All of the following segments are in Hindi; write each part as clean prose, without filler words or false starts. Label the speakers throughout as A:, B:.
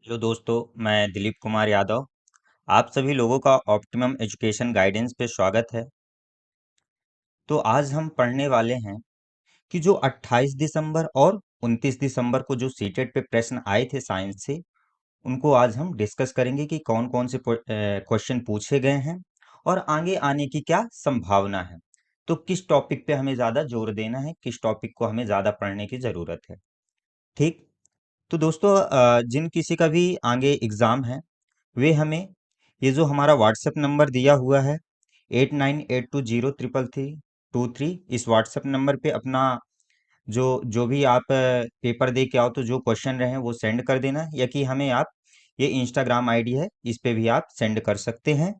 A: हेलो दोस्तों, मैं दिलीप कुमार यादव। आप सभी लोगों का ऑप्टिमम एजुकेशन गाइडेंस पे स्वागत है। तो आज हम पढ़ने वाले हैं कि जो 28 दिसंबर और 29 दिसंबर को जो सीटेट पे प्रश्न आए थे साइंस से, उनको आज हम डिस्कस करेंगे कि कौन-कौन से क्वेश्चन पूछे गए हैं और आगे आने की क्या संभावना है। तो किस टॉपिक पे हमें ज़्यादा जोर देना है, किस टॉपिक को हमें ज़्यादा पढ़ने की ज़रूरत है। ठीक? तो दोस्तों जिन किसी का भी आगे एग्ज़ाम है, वे हमें ये जो हमारा व्हाट्सएप नंबर दिया हुआ है 8982033323 इस व्हाट्सएप नंबर पे अपना जो जो भी आप पेपर दे के आओ तो जो क्वेश्चन रहे वो सेंड कर देना, या कि हमें आप ये इंस्टाग्राम आईडी है इस पे भी आप सेंड कर सकते हैं।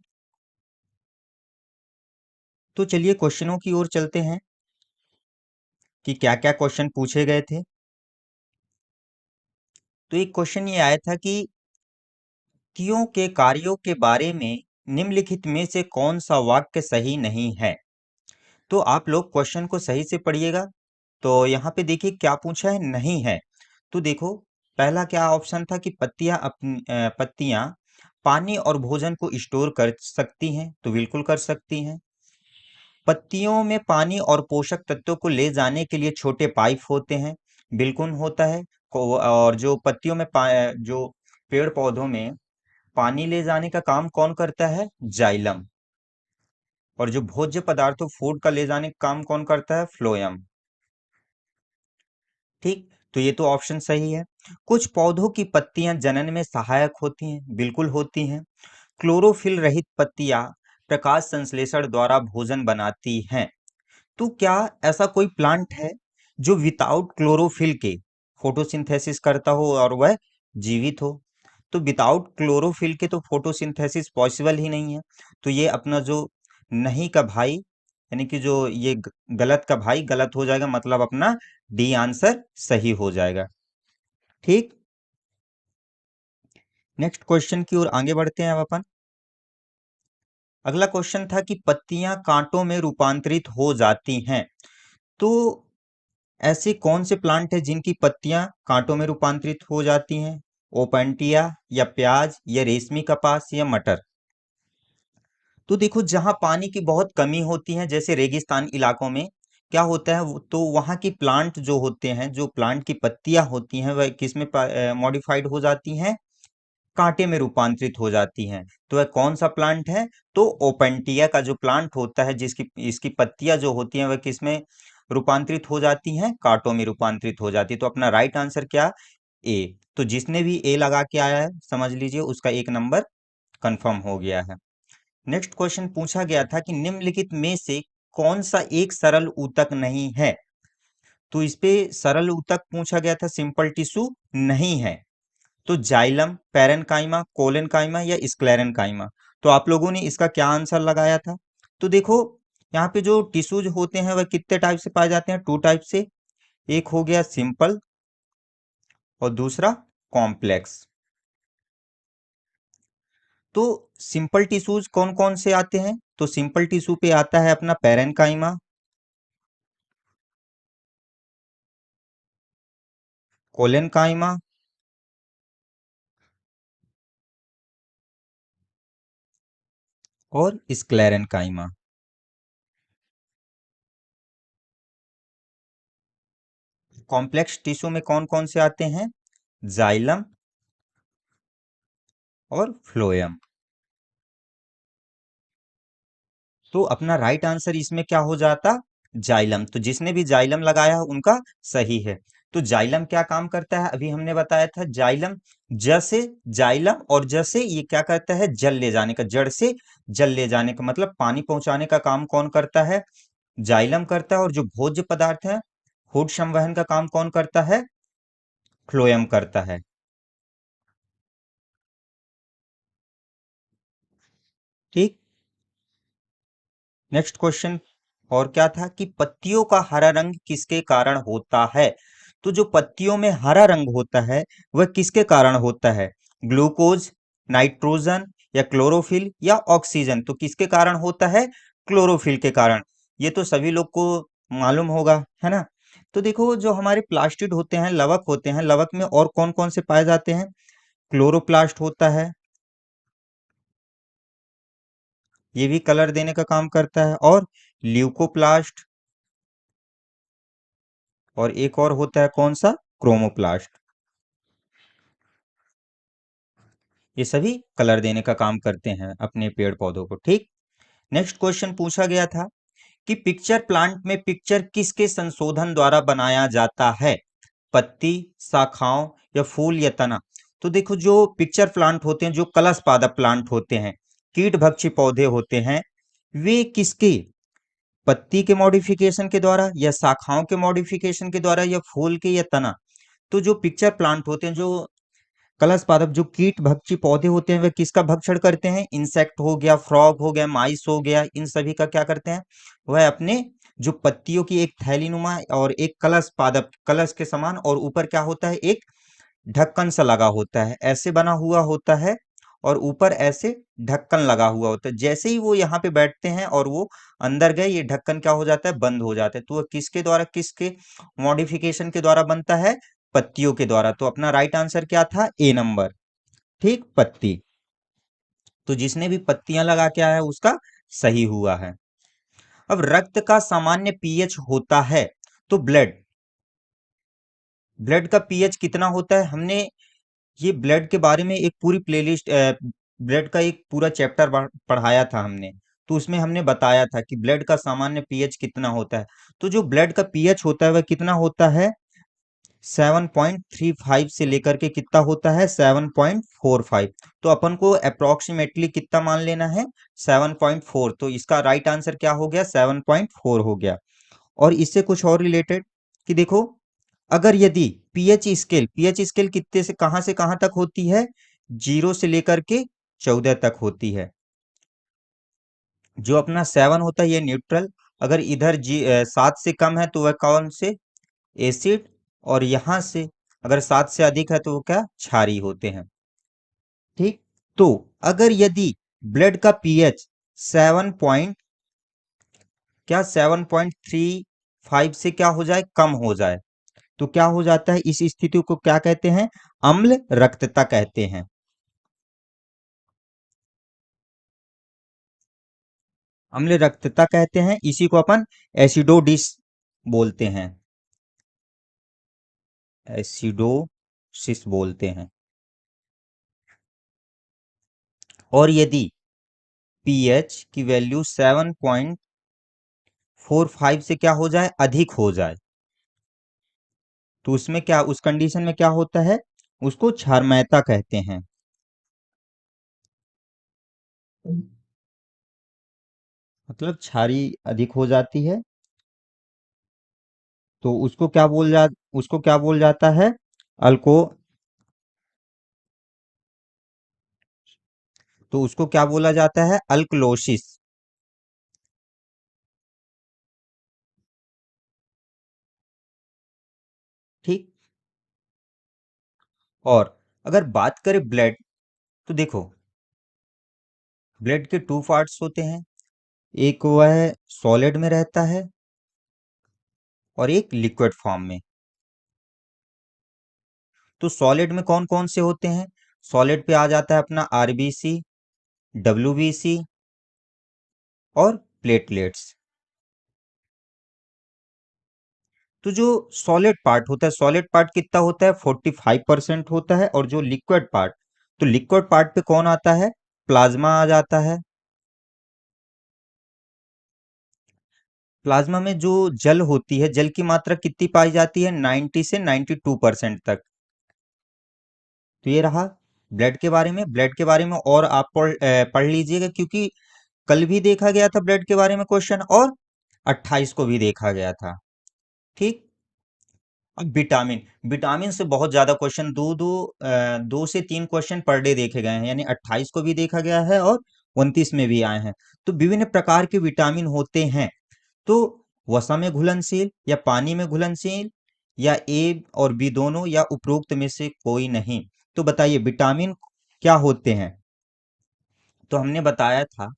A: तो चलिए क्वेश्चनों की ओर चलते हैं कि क्या क्या क्वेश्चन पूछे गए थे। तो एक क्वेश्चन ये आया था कि व्यक्तियों के कार्यों के बारे में निम्नलिखित में से कौन सा वाक्य सही नहीं है। तो आप लोग क्वेश्चन को सही से पढ़िएगा। तो यहाँ पे देखिए क्या पूछा है, नहीं है। तो देखो, पहला क्या ऑप्शन था कि पत्तियां पानी और भोजन को स्टोर कर सकती हैं, तो बिल्कुल कर सकती हैं। पत्तियों में पानी और पोषक तत्वों को ले जाने के लिए छोटे पाइप होते हैं, बिल्कुल होता है। और जो पत्तियों में जो पेड़ पौधों में पानी ले जाने का काम कौन करता है, जाइलम। और जो भोज्य पदार्थों फूड का ले जाने का काम कौन करता है, फ्लोएम। ठीक, तो ये तो ऑप्शन सही है। कुछ पौधों की पत्तियां जनन में सहायक होती हैं, बिल्कुल होती हैं। क्लोरोफिल रहित पत्तियां प्रकाश संश्लेषण द्वारा भोजन बनाती हैं। तो क्या ऐसा कोई प्लांट है जो विदाउट क्लोरोफिल के फोटोसिंथेसिस करता हो और वह जीवित हो? तो विदाउट क्लोरोफिल के तो फोटोसिंथेसिस पॉसिबल ही नहीं है। तो ये अपना जो नहीं का भाई, यानी कि जो ये गलत का भाई गलत हो जाएगा, मतलब अपना डी आंसर सही हो जाएगा। ठीक, नेक्स्ट क्वेश्चन की ओर आगे बढ़ते हैं अब अपन। अगला क्वेश्चन था कि पत्तियां कांटों में रूपांतरित हो जाती हैं। तो ऐसे कौन से प्लांट हैं जिनकी पत्तियां कांटों में रूपांतरित हो जाती हैं? ओपैंटिया या प्याज या रेशमी कपास या मटर? तो देखो, जहां पानी की बहुत कमी होती है जैसे रेगिस्तान इलाकों में, क्या होता है तो वहां की प्लांट जो होते हैं, जो प्लांट की पत्तियां होती हैं वह किस में मॉडिफाइड हो जाती हैं, कांटे में रूपांतरित हो जाती हैं। तो वह कौन सा प्लांट है? तो ओपेंटिया का जो प्लांट होता है, जिसकी इसकी पत्तियां जो होती हैं वह किस में रूपांतरित हो जाती हैं, कांटों में रूपांतरित हो जाती है। तो अपना राइट आंसर क्या, ए। तो जिसने भी ए लगा के आया है समझ लीजिए उसका एक नंबर कंफर्म हो गया है। नेक्स्ट क्वेश्चन पूछा गया था कि निम्नलिखित में से कौन सा एक सरल ऊतक नहीं है। तो इस पे सरल ऊतक पूछा गया था, सिंपल टिश्यू नहीं है। तो जाइलम, पैरेनकाइमा, कोलेनकाइमा या स्क्लेरेनकाइमा? तो आप लोगों ने इसका क्या आंसर लगाया था? तो देखो, यहाँ पे जो टिश्यूज होते हैं वह कितने टाइप से पाए जाते हैं, टू टाइप से। एक हो गया सिंपल और दूसरा कॉम्प्लेक्स। तो सिंपल टिश्यूज कौन कौन से आते हैं? तो सिंपल टिश्यू पे आता है अपना पैरेनकाइमा, कोलेनकाइमा और स्क्लेरेनकाइमा। कॉम्प्लेक्स टिश्यू में कौन कौन से आते हैं? जाइलम और फ्लोएम। तो अपना राइट आंसर इसमें क्या हो जाता, जाइलम। तो जिसने भी जाइलम लगाया है उनका सही है। तो जाइलम क्या काम करता है, अभी हमने बताया था। जाइलम जैसे जाइलम और जैसे ये क्या करता है, जल ले जाने का, जड़ से जल ले जाने का मतलब पानी पहुंचाने का काम कौन करता है, जाइलम करता है। और जो भोज्य पदार्थ है, फूड संवहन का काम कौन करता है, फ्लोएम करता है। ठीक, नेक्स्ट क्वेश्चन और क्या था कि पत्तियों का हरा रंग किसके कारण होता है। तो जो पत्तियों में हरा रंग होता है वह किसके कारण होता है, ग्लूकोज, नाइट्रोजन या क्लोरोफिल या ऑक्सीजन? तो किसके कारण होता है, क्लोरोफिल के कारण। ये तो सभी लोग को मालूम होगा, है ना। तो देखो, जो हमारे प्लास्टिड होते हैं, लवक होते हैं, लवक में और कौन कौन से पाए जाते हैं, क्लोरोप्लास्ट होता है, ये भी कलर देने का काम करता है, और ल्यूकोप्लास्ट, और एक और होता है कौन सा, क्रोमोप्लास्ट। ये सभी कलर देने का काम करते हैं अपने पेड़ पौधों को। ठीक, नेक्स्ट क्वेश्चन पूछा गया था कि पिक्चर प्लांट में पिक्चर किसके संशोधन द्वारा बनाया जाता है, पत्ती, शाखाओं, या फूल, या तना। तो देखो, जो पिक्चर प्लांट होते हैं, जो कलश पादप प्लांट होते हैं, कीट भक्षी पौधे होते हैं, वे किसके, पत्ती के मॉडिफिकेशन के द्वारा, या शाखाओं के मॉडिफिकेशन के द्वारा, या फूल के, या तना। तो जो पिक्चर प्लांट होते हैं, जो कलश पादप, जो कीट भक्षी पौधे होते हैं, वे किसका भक्षण करते हैं, इंसेक्ट हो गया, फ्रॉग हो गया, माइस हो गया, इन सभी का क्या करते हैं, वह अपने जो पत्तियों की एक थैली नुमा और एक कलश पादप, कलश के समान, और ऊपर क्या होता है, एक ढक्कन सा लगा होता है, ऐसे बना हुआ होता है, और ऊपर ऐसे ढक्कन लगा हुआ होता है। जैसे ही वो यहाँ पे बैठते हैं और वो अंदर गए, ये ढक्कन क्या हो जाता है, बंद हो जाता है। तो वो किसके द्वारा, किसके मॉडिफिकेशन के द्वारा बनता है, पत्तियों के द्वारा। तो अपना राइट आंसर क्या था, ए नंबर। ठीक, पत्ती। तो जिसने भी पत्तियां लगा के आया है उसका सही हुआ है। अब रक्त का सामान्य पीएच होता है, तो ब्लड, ब्लड का पीएच कितना होता है, हमने ये ब्लड के बारे में एक पूरी प्लेलिस्ट, ब्लड का एक पूरा चैप्टर पढ़ाया था हमने। तो उसमें हमने बताया था कि ब्लड का सामान्य पीएच कितना होता है। तो जो ब्लड का पीएच होता है वह कितना होता है, 7.35 से लेकर के कितना होता है, 7.45। तो अपन को अप्रोक्सीमेटली कितना मान लेना है, 7.4। तो इसका राइट आंसर क्या हो गया, 7.4 हो गया। और इससे कुछ और रिलेटेड, कि देखो, अगर यदि पीएच स्केल कितने से कहां तक होती है, 0 से लेकर के 14 तक होती है। जो अपना 7 होता है ये न्यूट्रल, अगर इधर 7 से कम है तो वह कौन से, एसिड, और यहां से अगर 7 से अधिक है तो वो क्या, क्षारीय होते हैं। ठीक, तो अगर यदि ब्लड का पीएच 7 पॉइंट, क्या 7.35 से क्या हो जाए, कम हो जाए, तो क्या हो जाता है, इस स्थिति को क्या कहते हैं, अम्ल रक्तता कहते हैं। अम्ल रक्तता कहते हैं, इसी को अपन एसिडोडिस बोलते हैं, एसिडोसिस बोलते हैं। और यदि पीएच की वैल्यू 7.45 से क्या हो जाए, अधिक हो जाए, तो उसमें क्या, उस कंडीशन में क्या होता है, उसको क्षारमयता कहते हैं। मतलब क्षारी अधिक हो जाती है, तो उसको क्या बोल जाता है, अल्को, तो उसको क्या बोला जाता है, अल्कलोसिस। ठीक, और अगर बात करें ब्लड, तो देखो, ब्लड के टू पार्ट्स होते हैं, एक वह सॉलिड में रहता है और एक लिक्विड फॉर्म में। तो सॉलिड में कौन कौन से होते हैं, सॉलिड पे आ जाता है अपना आरबीसी, डब्ल्यूबीसी, और प्लेटलेट्स। तो जो सॉलिड पार्ट होता है, सॉलिड पार्ट कितना होता है, 45% होता है। और जो लिक्विड पार्ट, तो लिक्विड पार्ट पे कौन आता है, प्लाज्मा आ जाता है। प्लाज्मा में जो जल होती है, जल की मात्रा कितनी पाई जाती है, 90 से 92% तक। तो ये रहा ब्लड के बारे में। ब्लड के बारे में और आप पढ़ लीजिएगा, क्योंकि कल भी देखा गया था ब्लड के बारे में क्वेश्चन, और 28 को भी देखा गया था। ठीक, अब विटामिन, विटामिन से बहुत ज्यादा क्वेश्चन, 2 से 3 क्वेश्चन पर डे देखे गए हैं, यानी 28 को भी देखा गया है और 29 में भी आए हैं। तो विभिन्न प्रकार के विटामिन होते हैं। तो वसा में घुलनशील, या पानी में घुलनशील, या ए और बी दोनों, या उपरोक्त में से कोई नहीं। तो बताइए विटामिन क्या होते हैं। तो हमने बताया था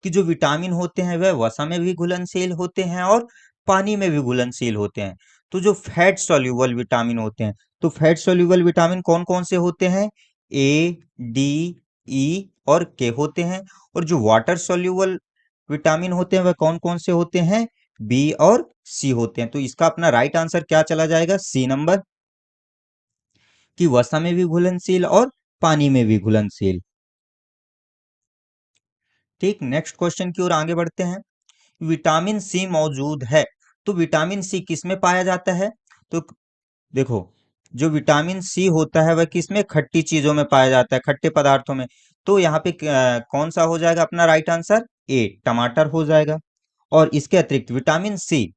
A: कि जो विटामिन होते हैं वह वसा में भी घुलनशील होते हैं और पानी में भी घुलनशील होते हैं। तो जो फैट सॉल्यूबल विटामिन होते हैं, तो फैट सॉल्यूबल विटामिन कौन कौन से होते हैं, ए, डी, ई और के होते हैं। और जो वाटर सॉल्यूबल विटामिन होते हैं वह कौन कौन से होते हैं? बी और सी होते हैं। तो इसका अपना राइट आंसर क्या चला जाएगा? सी नंबर, कि वसा में भी घुलनशील और पानी में भी घुलनशील। ठीक, नेक्स्ट क्वेश्चन की ओर आगे बढ़ते हैं। विटामिन सी मौजूद है, तो विटामिन सी किस में पाया जाता है? तो देखो, जो विटामिन सी होता है वह किस में? खट्टी चीजों में पाया जाता है, खट्टे पदार्थों में। तो यहाँ पे कौन सा हो जाएगा अपना राइट आंसर? ए, टमाटर हो जाएगा। और इसके अतिरिक्त विटामिन सी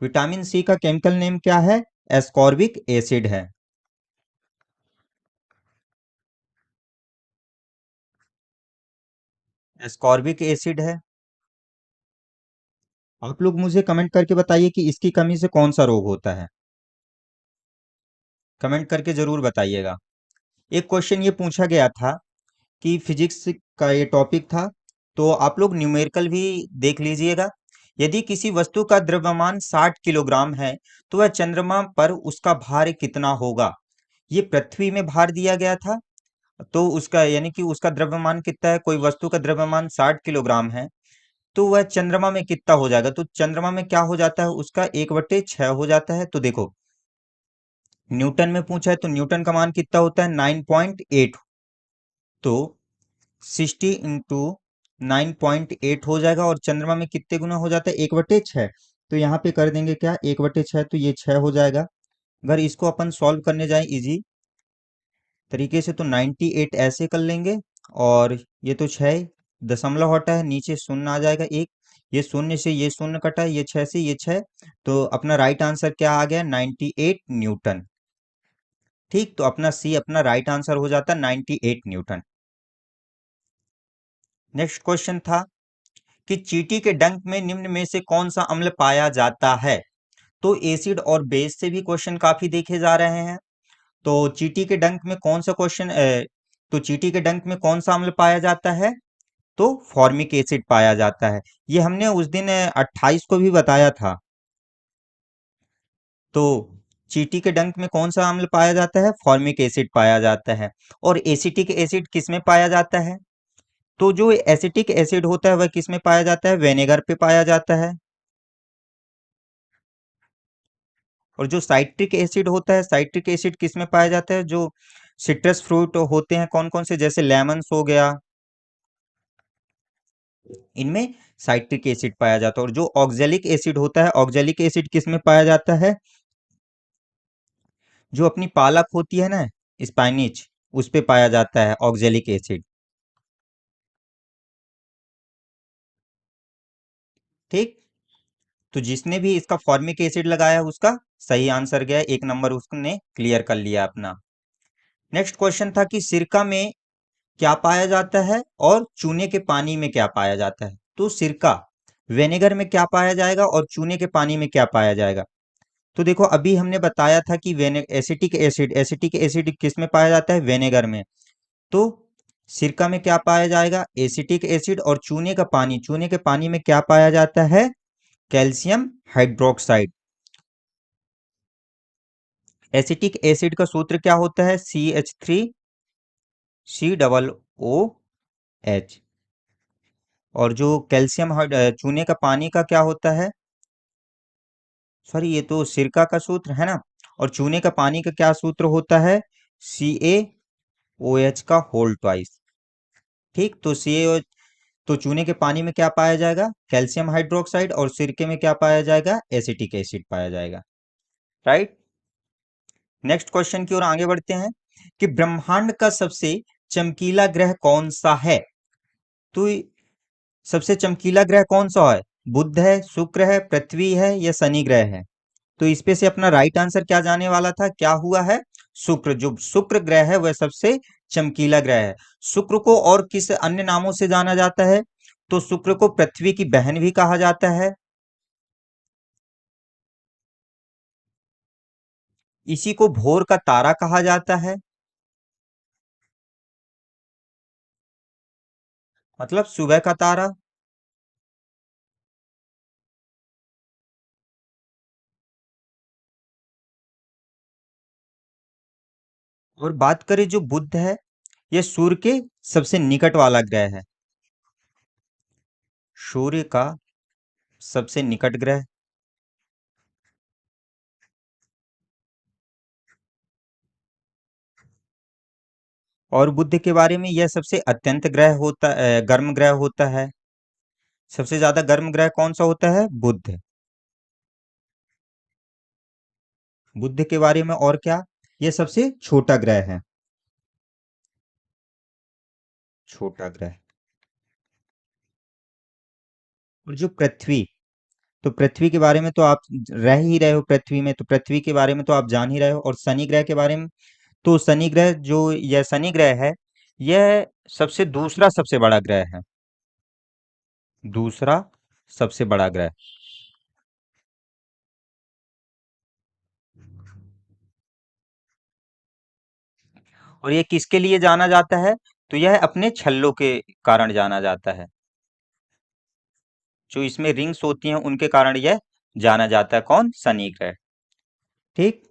A: विटामिन सी का केमिकल नेम क्या है? एस्कॉर्बिक एसिड है। एस्कॉर्बिक एसिड है। आप लोग मुझे कमेंट करके बताइए कि इसकी कमी से कौन सा रोग होता है। कमेंट करके जरूर बताइएगा। एक क्वेश्चन ये पूछा गया था कि फिजिक्स का ये टॉपिक था, तो आप लोग न्यूमेरिकल भी देख लीजिएगा। यदि किसी वस्तु का द्रव्यमान 60 किलोग्राम है, तो वह चंद्रमा पर उसका भार कितना होगा? ये पृथ्वी में भार दिया गया था, तो उसका यानी कि उसका द्रव्यमान कितना है? कोई वस्तु का द्रव्यमान 60 किलोग्राम है, तो वह चंद्रमा में कितना हो जाएगा? तो चंद्रमा में क्या हो जाता है? उसका 1/6 हो जाता है। तो देखो, न्यूटन में पूछा है तो न्यूटन का मान कितना होता है? 9.8। तो 60 इंटू 9.8 हो जाएगा। और चंद्रमा में कितने गुना हो जाता है? 1/6। तो यहाँ पे कर देंगे क्या? 1/6, तो ये 6 हो जाएगा। अगर इसको अपन सॉल्व करने जाए इजी तरीके से, तो 98 ऐसे कर लेंगे। और ये तो 6 दशमलव हटा है, नीचे शून्य आ जाएगा एक। ये शून्य से ये शून्य कटा, ये 6 से ये 6। तो अपना राइट आंसर क्या आ गया? 98 न्यूटन। ठीक, तो अपना सी अपना राइट आंसर हो जाता है 98 न्यूटन। नेक्स्ट क्वेश्चन था कि चींटी के डंक में निम्न में से कौन सा अम्ल पाया जाता है? तो एसिड और बेस से भी क्वेश्चन काफी देखे जा रहे हैं। तो चींटी के डंक में कौन सा तो चींटी के डंक में कौन सा अम्ल पाया जाता है? तो फॉर्मिक एसिड पाया जाता है। ये हमने उस दिन 28 को भी बताया था। तो चींटी के डंक में कौन सा अम्ल पाया जाता है? फॉर्मिक एसिड पाया जाता है। और एसिटिक एसिड किस में पाया जाता है? तो जो एसिटिक एसिड होता है वह किस में पाया जाता है? विनेगर पे पाया जाता है। और जो साइट्रिक एसिड होता है, साइट्रिक एसिड किस में पाया जाता है? जो सिट्रस फ्रूट होते हैं कौन कौन से, जैसे लेमन्स हो गया, इनमें साइट्रिक एसिड पाया जाता है। और जो ऑक्जेलिक एसिड होता है, ऑक्जेलिक एसिड किस में पाया जाता है? जो अपनी पालक होती है ना, स्पाइनिच, उस पे पाया जाता है ऑक्जेलिक एसिड। ठीक, तो जिसने भी इसका फॉर्मिक एसिड लगाया उसका सही आंसर गया, एक नंबर उसने क्लियर कर लिया अपना। नेक्स्ट क्वेश्चन था कि सिरका में क्या पाया जाता है और चूने के पानी में क्या पाया जाता है? तो सिरका विनेगर में क्या पाया जाएगा और चूने के पानी में क्या पाया जाएगा? तो देखो, अभी हमने बताया था कि एसिटिक एसिड किस में पाया जाता है? विनेगर में। तो सिरका में क्या पाया जाएगा? Acetic acid. और चूने के पानी में क्या पाया जाता है? Calcium hydroxide. एसिटिक एसिड का सूत्र क्या होता है? CH3COOH। और जो चूने का पानी का क्या होता है? सॉरी, ये तो सिरका का सूत्र है ना। और चूने का पानी का क्या सूत्र होता है? CaOH का होल ट्वाइस। ठीक, तो CaOH, तो चूने के पानी में क्या पाया जाएगा? Calcium hydroxide. और सिरके में क्या पाया जाएगा? एसिटिक एसिड पाया जाएगा। राइट। नेक्स्ट क्वेश्चन की ओर आगे बढ़ते हैं कि ब्रह्मांड का सबसे चमकीला ग्रह कौन सा है? तो सबसे चमकीला ग्रह कौन सा है? बुध है, शुक्र है, पृथ्वी है, या शनि ग्रह है? तो इस पे से अपना राइट आंसर क्या जाने वाला था? क्या हुआ है? शुक्र। जो शुक्र ग्रह है वह सबसे चमकीला ग्रह है। शुक्र को और किस अन्य नामों से जाना जाता है? तो शुक्र को पृथ्वी की बहन भी कहा जाता है। इसी को भोर का तारा कहा जाता है, मतलब सुबह का तारा। और बात करें जो बुध है, यह सूर्य के सबसे निकट वाला ग्रह है। सूर्य का सबसे निकट ग्रह। और बुध के बारे में, यह सबसे अत्यंत गर्म ग्रह होता है। सबसे ज्यादा गर्म ग्रह कौन सा होता है? बुध। बुध के बारे में और क्या, यह सबसे छोटा ग्रह है। छोटा ग्रह। और जो पृथ्वी, तो पृथ्वी के बारे में तो आप रह ही रहे हो पृथ्वी में, तो पृथ्वी के बारे में तो आप जान ही रहे हो। और शनि ग्रह के बारे में, तो शनि ग्रह जो यह शनि ग्रह है, यह दूसरा सबसे बड़ा ग्रह है। दूसरा सबसे बड़ा ग्रह। और ये किसके लिए जाना जाता है? तो यह अपने छल्लों के कारण जाना जाता है। जो इसमें रिंग्स होती हैं उनके कारण यह जाना जाता है। कौन? शनि ग्रह। ठीक।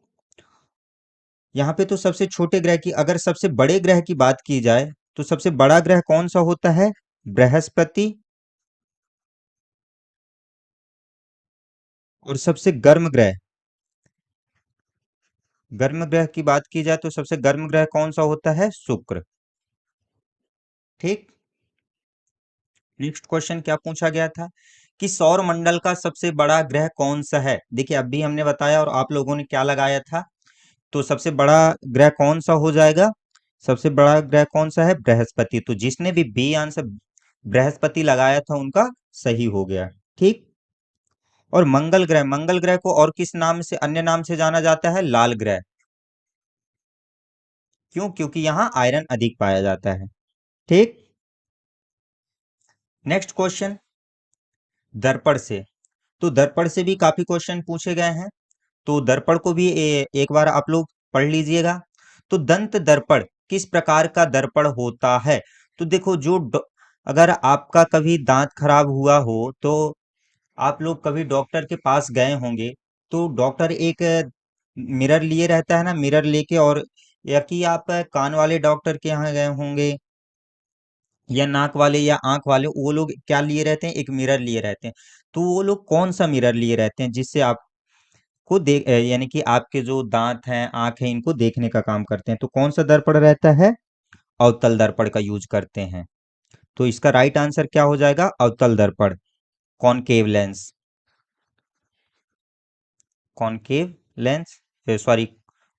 A: यहाँ पे तो सबसे छोटे ग्रह की, अगर सबसे बड़े ग्रह की बात की जाए, तो सबसे बड़ा ग्रह कौन सा होता है? बृहस्पति। और सबसे गर्म ग्रह की बात की जाए, तो सबसे गर्म ग्रह कौन सा होता है? शुक्र। ठीक। नेक्स्ट क्वेश्चन क्या पूछा गया था कि सौर मंडल का सबसे बड़ा ग्रह कौन सा है? देखिए, अभी हमने बताया और आप लोगों ने क्या लगाया था। तो सबसे बड़ा ग्रह कौन सा हो जाएगा? सबसे बड़ा ग्रह कौन सा है? बृहस्पति। तो जिसने भी बी आंसर बृहस्पति लगाया था, उनका सही हो गया। ठीक। और मंगल ग्रह को और किस नाम से, अन्य नाम से जाना जाता है? लाल ग्रह। क्यों? क्योंकि यहाँ आयरन अधिक पाया जाता है। ठीक। नेक्स्ट क्वेश्चन, दर्पण से। तो दर्पण से भी काफी क्वेश्चन पूछे गए हैं। तो दर्पण को भी एक बार आप लोग पढ़ लीजिएगा। तो दंत दर्पण किस प्रकार का दर्पण होता है? तो देखो, अगर आपका कभी दांत खराब हुआ हो, तो आप लोग कभी डॉक्टर के पास गए होंगे, तो डॉक्टर एक मिरर लिए रहता है ना, मिरर लेके, और या कि आप कान वाले डॉक्टर के यहाँ गए होंगे, या नाक वाले या आंख वाले, वो लोग क्या लिए रहते हैं? एक मिरर लिए रहते हैं। तो वो लोग कौन सा मिरर लिए रहते हैं जिससे आपको यानी कि आपके जो दांत हैं, आंख है, इनको देखने का काम करते हैं? तो कौन सा दर्पण रहता है? अवतल दर्पण का यूज करते हैं। तो इसका राइट आंसर क्या हो जाएगा? अवतल दर्पण। Concave lens. Concave lens, sorry,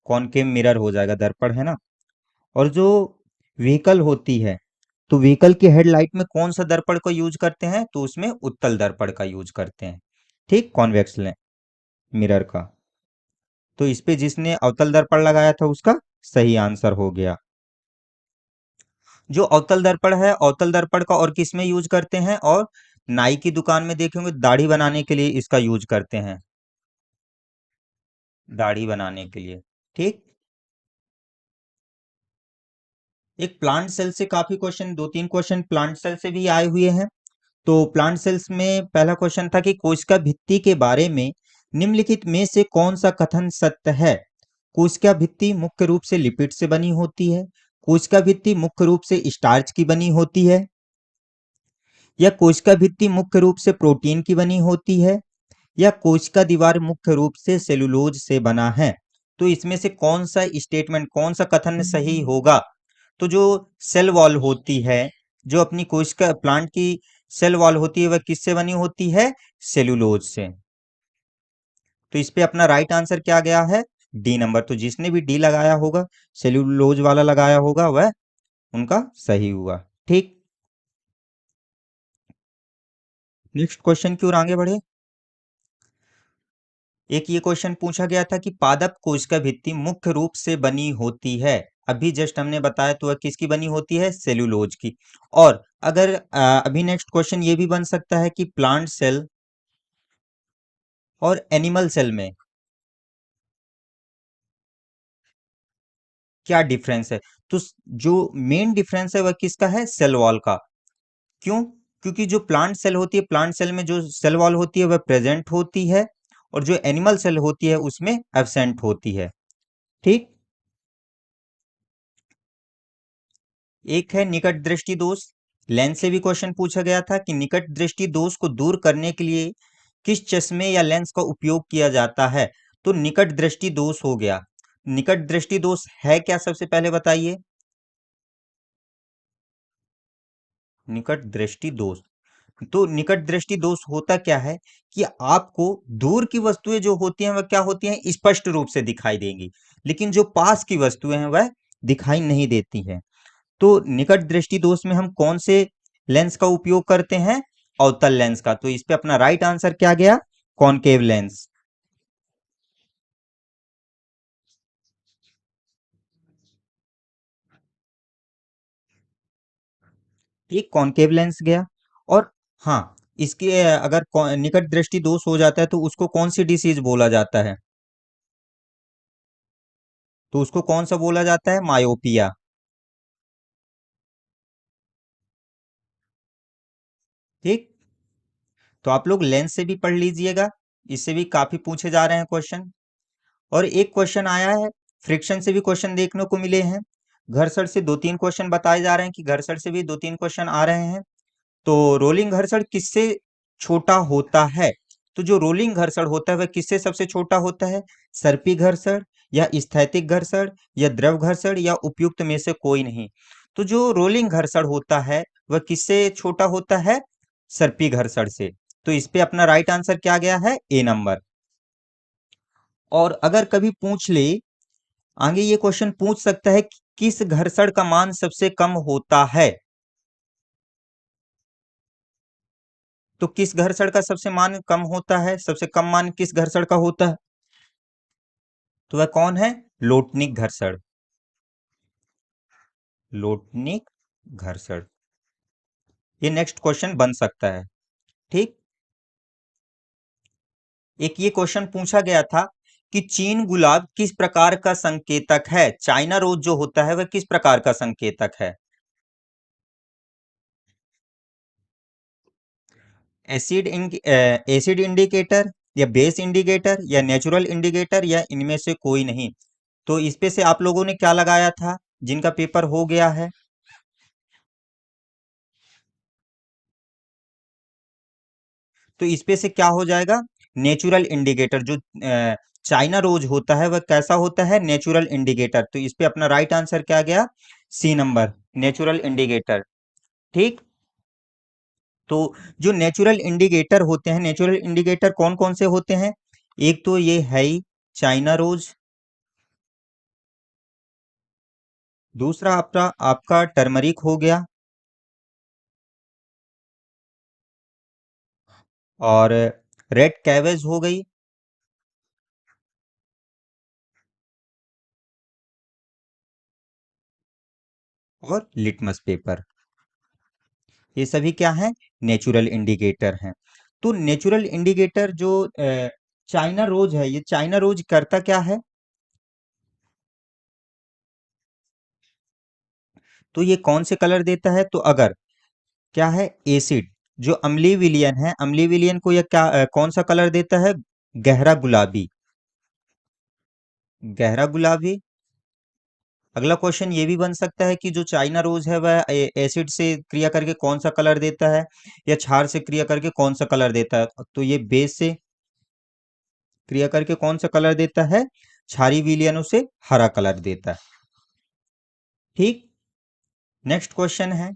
A: concave mirror हो जाएगा, दर्पण है ना। और जो व्हीकल होती है, तो व्हीकल की हेडलाइट में कौन सा दर्पण का यूज करते हैं? तो उसमें उत्तल दर्पण का यूज करते हैं। ठीक, कॉन्वेक्स मिरर का। तो इस पे जिसने अवतल दर्पण लगाया था, उसका सही आंसर हो गया। जो अवतल दर्पण है, अवतल दर्पण का और किस में यूज करते हैं? और नाई की दुकान में देखेंगे, दाढ़ी बनाने के लिए इसका यूज करते हैं। दाढ़ी बनाने के लिए। ठीक। एक प्लांट सेल से काफी क्वेश्चन, दो तीन क्वेश्चन प्लांट सेल से भी आए हुए हैं। तो प्लांट सेल्स में पहला क्वेश्चन था कि कोशिका भित्ति के बारे में निम्नलिखित में से कौन सा कथन सत्य है? कोशिका भित्ति मुख्य रूप से लिपिड से बनी होती है। कोशिका भित्ति मुख्य रूप से स्टार्च की बनी होती है। या कोशिका भित्ति मुख्य रूप से प्रोटीन की बनी होती है। या कोशिका दीवार मुख्य रूप से सेलुलोज से बना है। तो इसमें से कौन सा स्टेटमेंट, कौन सा कथन सही होगा? तो जो सेल वॉल होती है, जो अपनी कोशिका प्लांट की सेल वॉल होती है, वह किससे बनी होती है? सेलुलोज से। तो इस पे अपना राइट आंसर क्या गया है? D number. तो जिसने भी डी लगाया होगा, सेलुलोज वाला लगाया होगा, वह उनका सही हुआ। ठीक। नेक्स्ट क्वेश्चन की ओर आगे बढ़े। एक ये क्वेश्चन पूछा गया था कि पादप कोशिका भित्ति मुख्य रूप से बनी होती है। अभी जस्ट हमने बताया, तो वह किसकी बनी होती है? सेलुलोज की। और अगर अभी नेक्स्ट क्वेश्चन ये भी बन सकता है कि प्लांट सेल और एनिमल सेल में क्या डिफरेंस है? तो जो मेन डिफरेंस है, वह किसका है? सेल वॉल का। क्यों? क्योंकि जो प्लांट सेल होती है, प्लांट सेल में जो सेल वॉल होती है, वह प्रेजेंट होती है, और जो एनिमल सेल होती है, उसमें एब्सेंट होती है। ठीक। एक है निकट दृष्टि दोष। लेंस से भी क्वेश्चन पूछा गया था कि निकट दृष्टि दोष को दूर करने के लिए किस चश्मे या लेंस का उपयोग किया जाता है। तो निकट दृष्टि दोष हो गया। निकट दृष्टि दोष है क्या, सबसे पहले बताइए। निकट दृष्टि दोष, तो निकट दृष्टि दोष होता क्या है कि आपको दूर की वस्तुएं जो होती हैं वह क्या होती हैं, स्पष्ट रूप से दिखाई देंगी, लेकिन जो पास की वस्तुएं हैं वह दिखाई नहीं देती हैं। तो निकट दृष्टि दोष में हम कौन से लेंस का उपयोग करते हैं, अवतल लेंस का। तो इस पे अपना राइट आंसर क्या गया, कॉनकेव लेंस। ठीक, कॉनकेव लेंस गया। और हाँ, इसके अगर निकट दृष्टि दोष हो जाता है तो उसको कौन सी डिसीज बोला जाता है, तो उसको कौन सा बोला जाता है, मायोपिया। ठीक, तो आप लोग लेंस से भी पढ़ लीजिएगा, इससे भी काफी पूछे जा रहे हैं क्वेश्चन। और एक क्वेश्चन आया है, फ्रिक्शन से भी क्वेश्चन देखने को मिले हैं। घर्षण से दो तीन क्वेश्चन बताए जा रहे हैं कि घर्षण से भी दो तीन क्वेश्चन आ रहे हैं। तो रोलिंग घर्षण किससे छोटा होता है, तो जो रोलिंग घर्षण होता है वह किससे सबसे छोटा होता है, सर्पी घर्षण या स्थैतिक घर्षण या द्रव घर्षण या उपयुक्त में से कोई नहीं। तो जो रोलिंग घर्षण होता है वह किससे छोटा होता है, सर्पी घर्षण से। तो इस पे अपना राइट आंसर क्या गया है, ए नंबर। और अगर कभी पूछ ले, आगे ये क्वेश्चन पूछ सकता है कि किस घर्षण का मान सबसे कम होता है। तो किस घर्षण का सबसे मान कम होता है, सबसे कम मान किस घर्षण का होता है, तो वह कौन है, लोटनिक घर्षण। लोटनिक घर्षण, ये नेक्स्ट क्वेश्चन बन सकता है। ठीक, एक ये क्वेश्चन पूछा गया था कि चीन गुलाब किस प्रकार का संकेतक है, चाइना रोज जो होता है वह किस प्रकार का संकेतक है। एसिड इंडिकेटर या बेस इंडिकेटर या नेचुरल इंडिकेटर या इनमें से कोई नहीं। तो इस पे से आप लोगों ने क्या लगाया था, जिनका पेपर हो गया है। तो इस पे से क्या हो जाएगा, नेचुरल इंडिकेटर। जो चाइना रोज होता है वह कैसा होता है, नेचुरल इंडिकेटर। तो इस पे अपना राइट आंसर क्या गया, सी नंबर, नेचुरल इंडिकेटर। ठीक, तो जो नेचुरल इंडिकेटर होते हैं, नेचुरल इंडिकेटर कौन कौन से होते हैं, एक तो ये है ही चाइना रोज, दूसरा आपका आपका टर्मरिक हो गया, और रेड कैवेज हो गई, और लिटमस पेपर। ये सभी क्या हैं, नेचुरल इंडिकेटर हैं। तो नेचुरल इंडिकेटर जो चाइना रोज है, ये चाइना रोज करता क्या है, तो ये कौन से कलर देता है, तो अगर क्या है, एसिड जो अम्लीय विलयन है, अम्लीय विलयन को यह क्या कौन सा कलर देता है, गहरा गुलाबी, गहरा गुलाबी। अगला क्वेश्चन ये भी बन सकता है कि जो चाइना रोज है वह एसिड से क्रिया करके कौन सा कलर देता है, या क्षार से क्रिया करके कौन सा कलर देता है, तो ये बेस से क्रिया करके कौन सा कलर देता है, क्षारीय विलयन उसे हरा कलर देता है। ठीक, नेक्स्ट क्वेश्चन है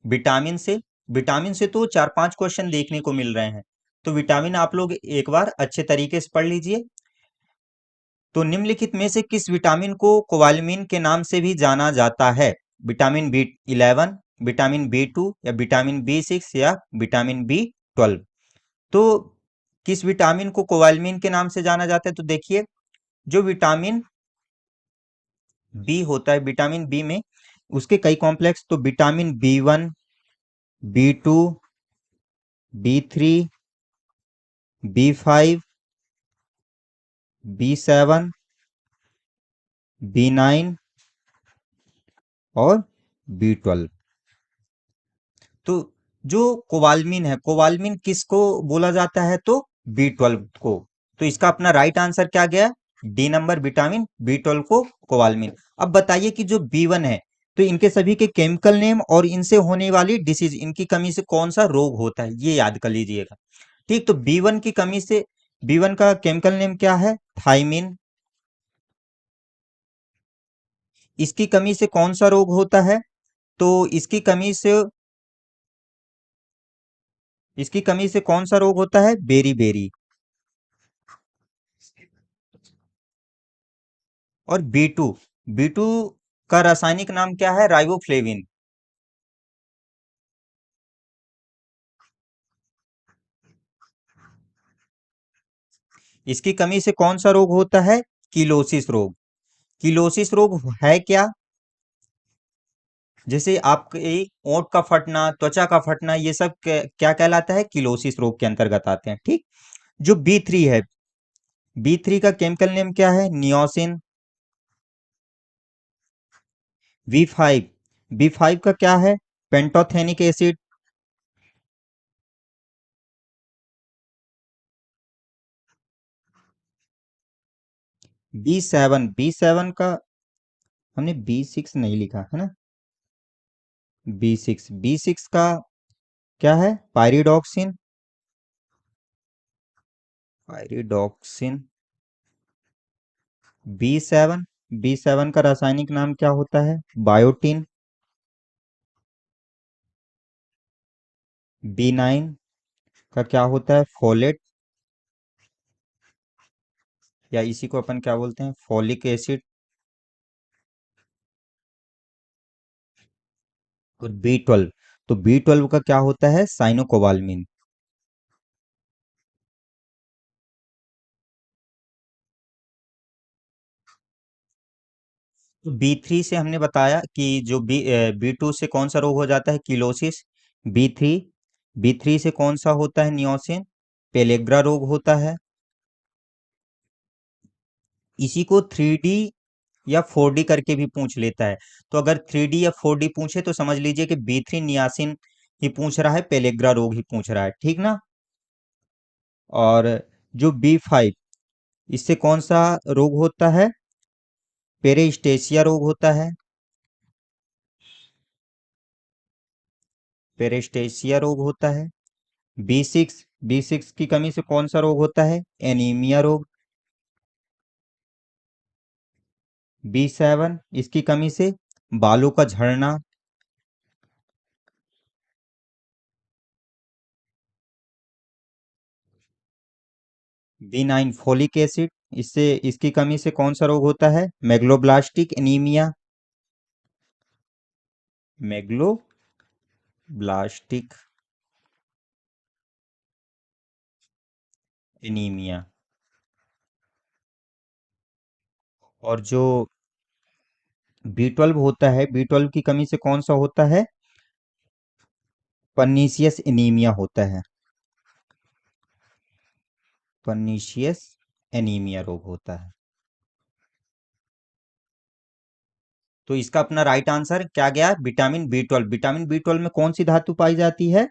A: विटामिन से। विटामिन से तो चार पांच क्वेश्चन देखने को मिल रहे हैं, तो विटामिन आप लोग एक बार अच्छे तरीके से पढ़ लीजिए। तो निम्नलिखित में से किस विटामिन को कोबालमिन के नाम से भी जाना जाता है, विटामिन B11, विटामिन B2 या विटामिन B6 या विटामिन B12। तो किस विटामिन को कोबालमिन के नाम से जाना जाता है, तो देखिए जो विटामिन बी होता है, विटामिन बी में उसके कई कॉम्प्लेक्स, तो vitamin B1, B2, B3, B5, B7, B9 और B12। तो जो कोबालमिन है, कोबालमिन किसको बोला जाता है, तो B12 को। तो इसका अपना राइट आंसर क्या गया, डी नंबर, विटामिन B12 को कोबालमिन। अब बताइए कि जो B1 है, तो इनके सभी के केमिकल नेम और इनसे होने वाली डिसीज, इनकी कमी से कौन सा रोग होता है, ये याद कर लीजिएगा। ठीक, तो B1 की कमी से, B1 का केमिकल नेम क्या है, थाइमिन। इसकी कमी से कौन सा रोग होता है, तो इसकी कमी से कौन सा रोग होता है, बेरी बेरी। और B2 का रासायनिक नाम क्या है, राइबोफ्लेविन। इसकी कमी से कौन सा रोग होता है, किलोसिस रोग। किलोसिस रोग है क्या, जैसे आपके ओंठ का फटना, त्वचा का फटना, ये सब क्या कहलाता है, किलोसिस रोग के अंतर्गत आते हैं। ठीक, जो B3 है, B3 का केमिकल नेम क्या है, नियोसिन। B5 का क्या है, पेंटोथेनिक एसिड। B7 का हमने B6 नहीं लिखा है ना, B6 का क्या है, पायरिडॉक्सिन। पायरिडॉक्सिन। बी सेवन का रासायनिक नाम क्या होता है, बायोटीन। B9 का क्या होता है, फोलेट, या इसी को अपन क्या बोलते हैं, फॉलिक एसिड। और B12, तो B12 का क्या होता है, साइनोकोबाल्मिन। तो B3 से हमने बताया कि जो B2 से कौन सा रोग हो जाता है, किलोसिस। B3, B3 से कौन सा होता है, नियोसिन, पेलेग्रा रोग होता है। इसी को 3D या 4D करके भी पूछ लेता है। तो अगर 3D या 4D पूछे तो समझ लीजिए कि B3 नियासिन ही पूछ रहा है, पेलेग्रा रोग ही पूछ रहा है, ठीक ना। और जो B5, इससे कौन सा रोग होता है, पेरिस्टेशिया रोग होता है। पेरिस्टेशिया रोग होता है। B6 की कमी से कौन सा रोग होता है, एनीमिया रोग। B7, इसकी कमी से बालों का झड़ना। B9, फोलिक एसिड, इससे इसकी कमी से कौन सा रोग होता है, मेगलोब्लास्टिक एनीमिया। Megaloblastic anaemia. और जो B12 होता है, B12 की कमी से कौन सा होता है, पर्नीशियस एनीमिया होता है। पर्नीशियस एनीमिया रोग होता है। तो इसका अपना राइट आंसर क्या गया, विटामिन B12। विटामिन B12 में कौन सी धातु पाई जाती है,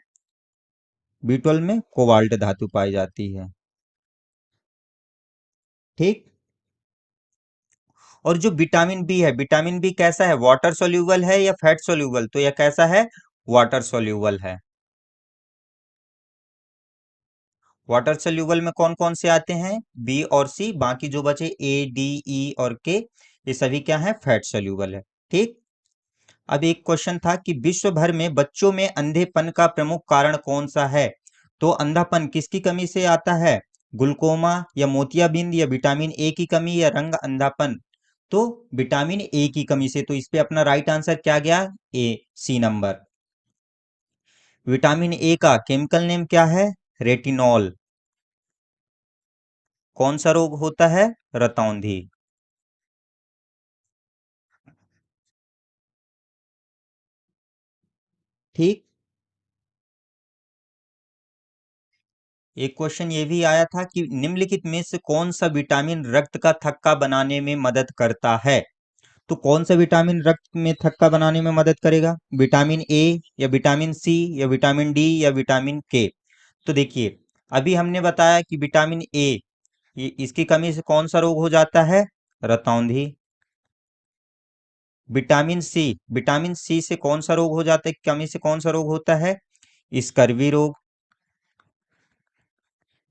A: B12 में कोबाल्ट धातु पाई जाती है। ठीक, और जो विटामिन B है, विटामिन B कैसा है, वाटर सोल्यूबल है या फैट सोल्यूबल, तो यह कैसा है, वाटर सोल्यूबल है। वाटर सोल्यूबल में कौन कौन से आते हैं, B और C, बाकी जो बचे A D E और K, ये सभी क्या है, फैट सोल्यूबल है। ठीक, अब एक क्वेश्चन था कि विश्व भर में बच्चों में अंधेपन का प्रमुख कारण कौन सा है, तो अंधापन किसकी कमी से आता है, ग्लूकोमा या मोतियाबिंद या विटामिन A की कमी या रंग अंधापन, तो विटामिन A की कमी से। तो इस पे अपना राइट आंसर क्या गया, C नंबर। विटामिन A का केमिकल नेम क्या है, रेटिनॉल। कौन सा रोग होता है, रतौंधी। ठीक, एक क्वेश्चन ये भी आया था कि निम्नलिखित में से कौन सा विटामिन रक्त का थक्का बनाने में मदद करता है, तो कौन सा विटामिन रक्त में थक्का बनाने में मदद करेगा, विटामिन A या विटामिन C या विटामिन D या विटामिन K। तो देखिए, अभी हमने बताया कि विटामिन A, ये इसकी कमी से कौन सा रोग हो जाता है, रतौंधी। विटामिन सी से कौन सा रोग हो जाता है, कमी से कौन सा रोग होता है? स्कर्वी रोग।